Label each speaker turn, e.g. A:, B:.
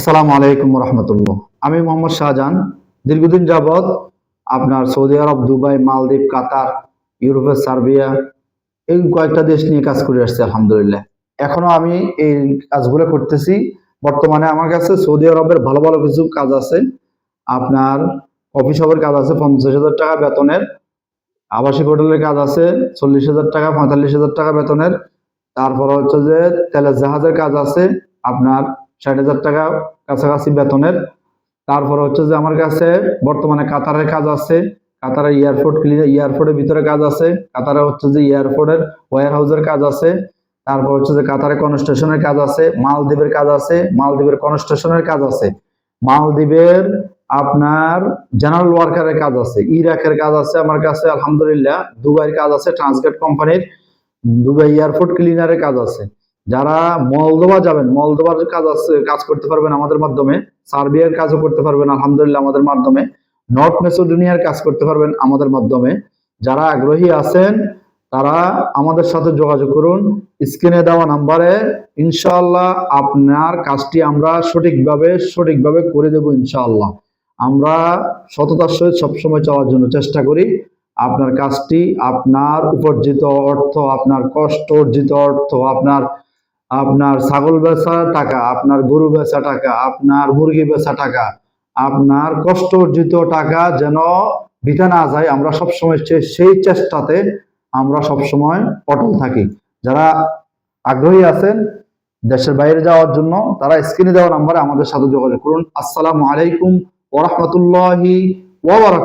A: আসসালামু আলাইকুম রহমতুল্লাহ। আমি মোহাম্মদ শাহজাহান। দীর্ঘদিন যাবৎ আপনার সৌদি আরব, দুবাই, মালদ্বীপ, কাতার, ইউরোপের সার্বিয়া এই কয়েকটা দেশ নিয়ে কাজ করে আসছি আলহামদুলিল্লাহ। এখনো আমি এই কাজগুলো করতেছি। বর্তমানে আমার কাছে সৌদি আরবের ভালো ভালো কিছু কাজ আছে। আপনার অফিস হবের কাজ আছে 50,000 টাকা বেতনের, আবাসিক হোটেলের কাজ আছে 40,000 টাকা, 45,000 টাকা বেতনের। তারপর হচ্ছে যে তেলের জাহাজের কাজ আছে আপনার 60,000 টাকা কাছাকাছি বেতনের। তারপর হচ্ছে যে আমার কাছে বর্তমানে কাতারের কাজ আছে, কাতারের এয়ারপোর্ট ক্লিনার, এয়ারপোর্টের ভিতরে কাজ আছে, কাতারে হচ্ছে যে এয়ারপোর্টের ওয়্যার হাউসের কাজ আছে। তারপর হচ্ছে যে কাতারে কনস্ট্রাকশনের কাজ আছে, মালদ্বীপের কাজ আছে, মালদ্বীপের কনস্ট্রাকশনের কাজ আছে, মালদ্বীপের আপনার জেনারেল ওয়ার্কারের কাজ আছে, ইরাকের কাজ আছে আমার কাছে আলহামদুলিল্লাহ, দুবাইয়ের কাজ আছে, ট্রান্সগেট কোম্পানির দুবাই এয়ারপোর্ট ক্লিনারের কাজ আছে। যারা মলদোভা যাবেন, মলদোভার কাজ আছে, কাজ করতে পারবেন আমাদের মাধ্যমে। সার্বিয়ার কাজও করতে পারবেন আলহামদুলিল্লাহ আমাদের মাধ্যমে। নর্থ মেসিডোনিয়ার কাজ করতে পারবেন আমাদের মাধ্যমে। যারা আগ্রহী আছেন তারা আমাদের সাথে যোগাযোগ করুন। স্ক্রিনে দেওয়া নাম্বারে ইনশাআল্লাহ আপনার কাজটি আমরা সঠিকভাবে করে দেব ইনশাআল্লাহ। আমরা সততার সহিত সবসময় চলার জন্য চেষ্টা করি। আপনার কাজটি, আপনার উপার্জিত অর্থ, আপনার কষ্ট অর্জিত অর্থ, আপনার আপনার ছাগল বেচা টাকা, আপনার গরু বেচা টাকা, আপনার মুরগি বেচা টাকা, আপনার কষ্ট অর্জিত টাকা যেন বৃথা না যায়, আমরা সবসময় সেই চেষ্টাতে আমরা সবসময় অটল থাকি। যারা আগ্রহী আছেন দেশের বাইরে যাওয়ার জন্য তারা স্ক্রিনে দেওয়া নাম্বারে আমাদের সাথে যোগাযোগ করুন। আসসালামু আলাইকুম ওয়া রাহমাতুল্লাহি ওয়া বারাকাতুহু।